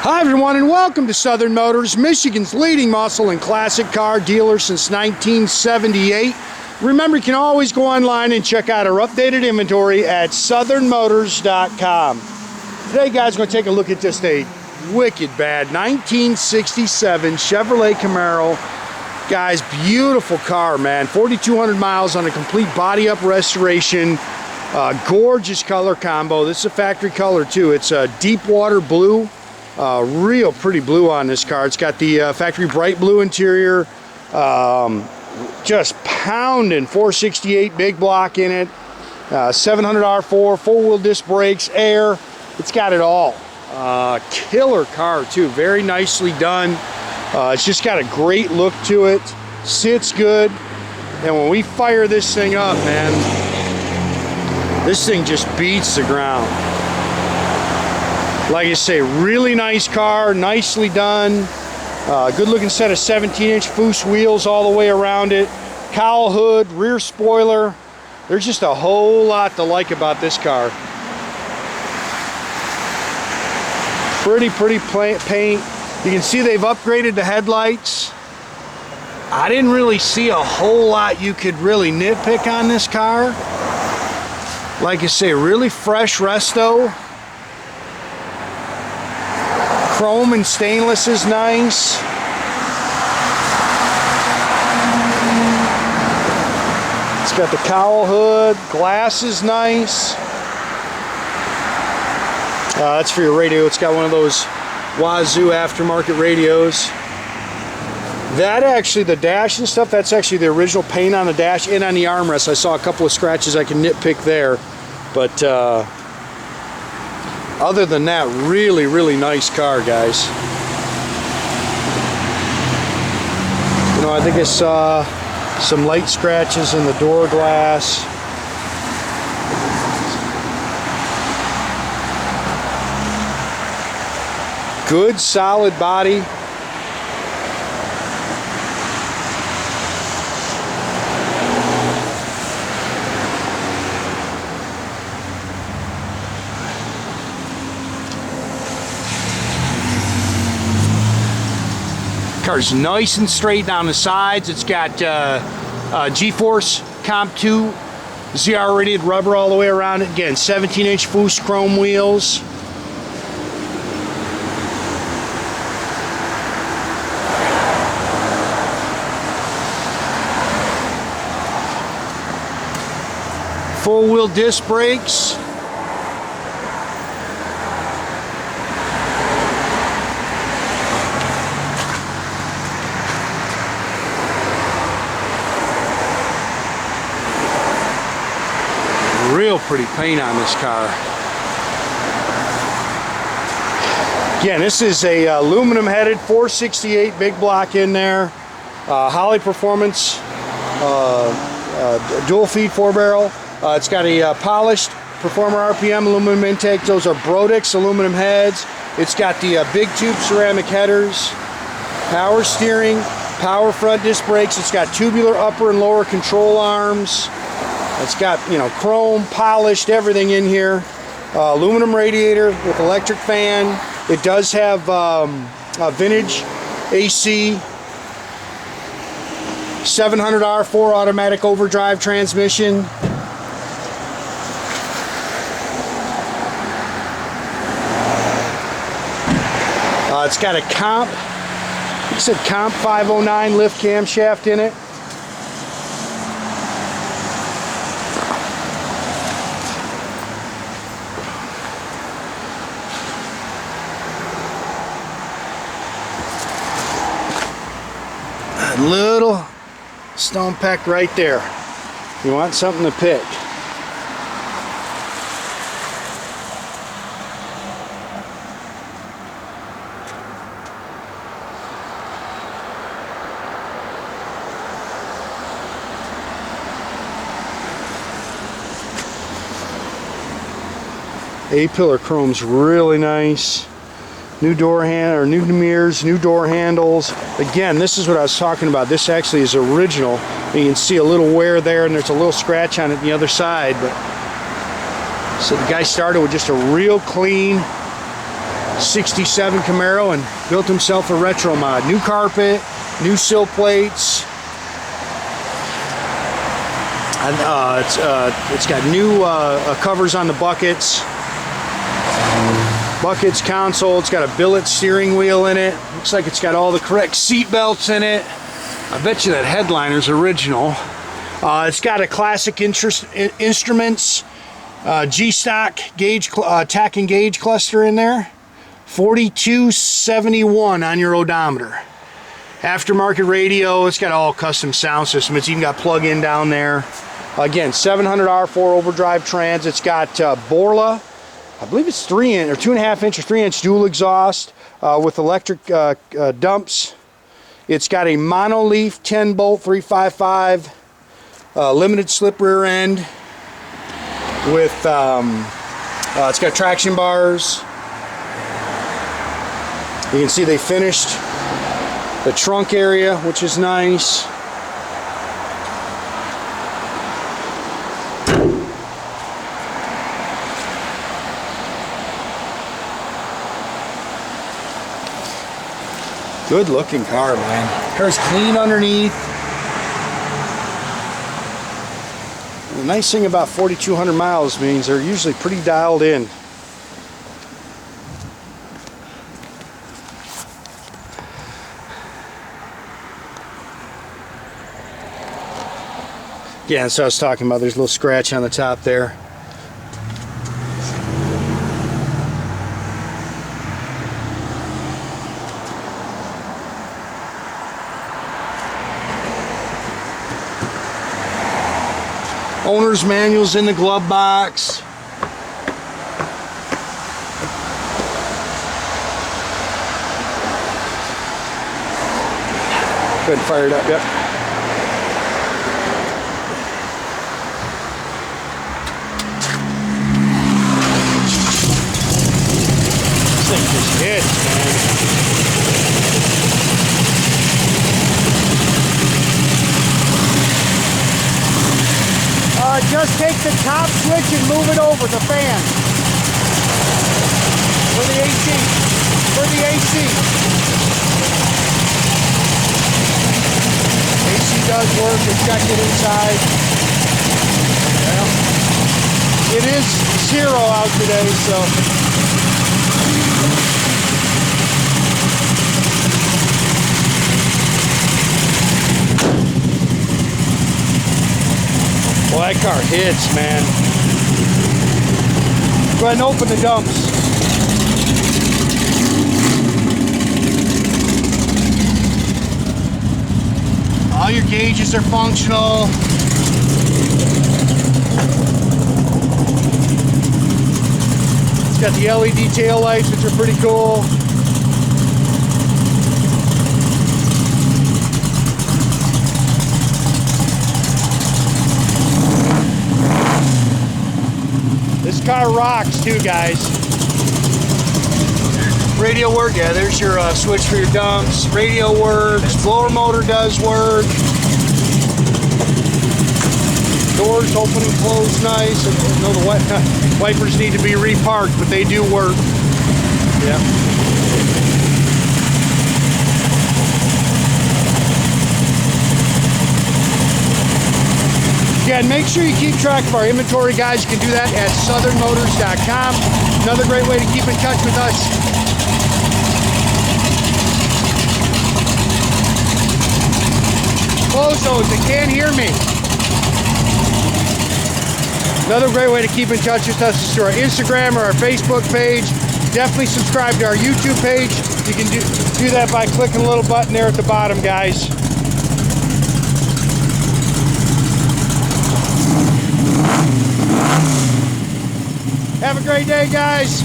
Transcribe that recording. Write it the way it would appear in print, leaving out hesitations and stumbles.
Hi everyone, and welcome to Southern Motors, Michigan's leading muscle and classic car dealer since 1978. Remember, you can always go online and check out our updated inventory at southernmotors.com. Today, guys, we're going to take a look at just a wicked bad 1967 Chevrolet Camaro. Guys, beautiful car, man. 4,200 miles on a complete body-up restoration. Gorgeous color combo. This is a factory color, too. It's a Deepwater blue. Real pretty blue on this car. It's got the factory bright blue interior, just pounding 468 big block in it, 700 R4, four-wheel disc brakes, air. It's got it all. Killer car too, very nicely done. It's just got a great look to it, sits good, and when we fire this thing up, man, this thing just beats the ground. Like I say, really nice car, nicely done. Good looking set of 17-inch Foose wheels all the way around it. Cowl hood, rear spoiler. There's just a whole lot to like about this car. Pretty paint. You can see they've upgraded the headlights. I didn't really see a whole lot you could really nitpick on this car. Like I say, really fresh resto. Chrome and stainless is nice. It's got the cowl hood. Glass is nice. That's for your radio. It's got one of those Wazoo aftermarket radios. That actually, the dash and stuff, that's actually the original paint on the dash and on the armrest. I saw a couple of scratches I can nitpick there. But other than that, really nice car, guys. You know, I think I saw some light scratches in the door glass. Good solid body. Car's nice and straight down the sides. It's got GForce Comp 2 ZR radiated rubber all the way around it. Again, 17-inch Foose chrome wheels. Full-wheel disc brakes. Real pretty paint on this car. Again, this is a aluminum headed 468 big block in there. Holley Performance dual feed 4-barrel. It's got a polished Performer RPM aluminum intake. Those are Brodix aluminum heads. It's got the big tube ceramic headers, power steering, power front disc brakes. It's got tubular upper and lower control arms. It's got, you know, chrome, polished, everything in here. Aluminum radiator with electric fan. It does have a vintage AC. 700 R4 automatic overdrive transmission. It's got a Comp, it said Comp 509 lift camshaft in it. A little stone peck right there. You want something to pick. A-pillar chrome's really nice. New door handle, or new mirrors, new door handles. Again, this is what I was talking about. This actually is original. You can see a little wear there, and there's a little scratch on it the other side. But so the guy started with just a real clean '67 Camaro and built himself a retro mod. New carpet, new sill plates, and it's got new covers on the buckets. Console. It's got a billet steering wheel in it. Looks like it's got all the correct seat belts in it. I bet you that headliner's original. It's got a classic instruments, G-stock gauge, tack and gauge cluster in there. 4271 on your odometer. Aftermarket radio. It's got all custom sound system. It's even got plug-in down there. Again, 700 R4 overdrive trans. It's got Borla. I believe it's 3-inch or 2.5-inch or 3-inch dual exhaust with electric dumps. It's got a monoleaf 10-bolt 355 limited slip rear end with it's got traction bars. You can see they finished the trunk area, which is nice. Good looking car, man. Car's clean underneath. The nice thing about 4,200 miles means they're usually pretty dialed in. Yeah, so I was talking about, there's a little scratch on the top there. Owner's manual's in the glove box. Go ahead and fire it up, yep. This thing just hits, man. Just take the top switch and move it over the fan. For the AC. For the AC. AC does work. It's got to get inside. Well, it is 0 out today, so. Well, that car hits, man. Go ahead and open the dumps. All your gauges are functional. It's got the LED tail lights, which are pretty cool. This car rocks too, guys. Radio work, yeah, there's your switch for your dumps. Radio works, blower motor does work. Doors open and close nice. No, the wipers need to be reparked, but they do work. Yeah. Again, make sure you keep track of our inventory, guys. You can do that at southernmotors.com. Another great way to keep in touch with us. Close those, they can't hear me. Another great way to keep in touch with us is through our Instagram or our Facebook page. Definitely subscribe to our YouTube page. You can do that by clicking the little button there at the bottom, guys. Have a great day, guys.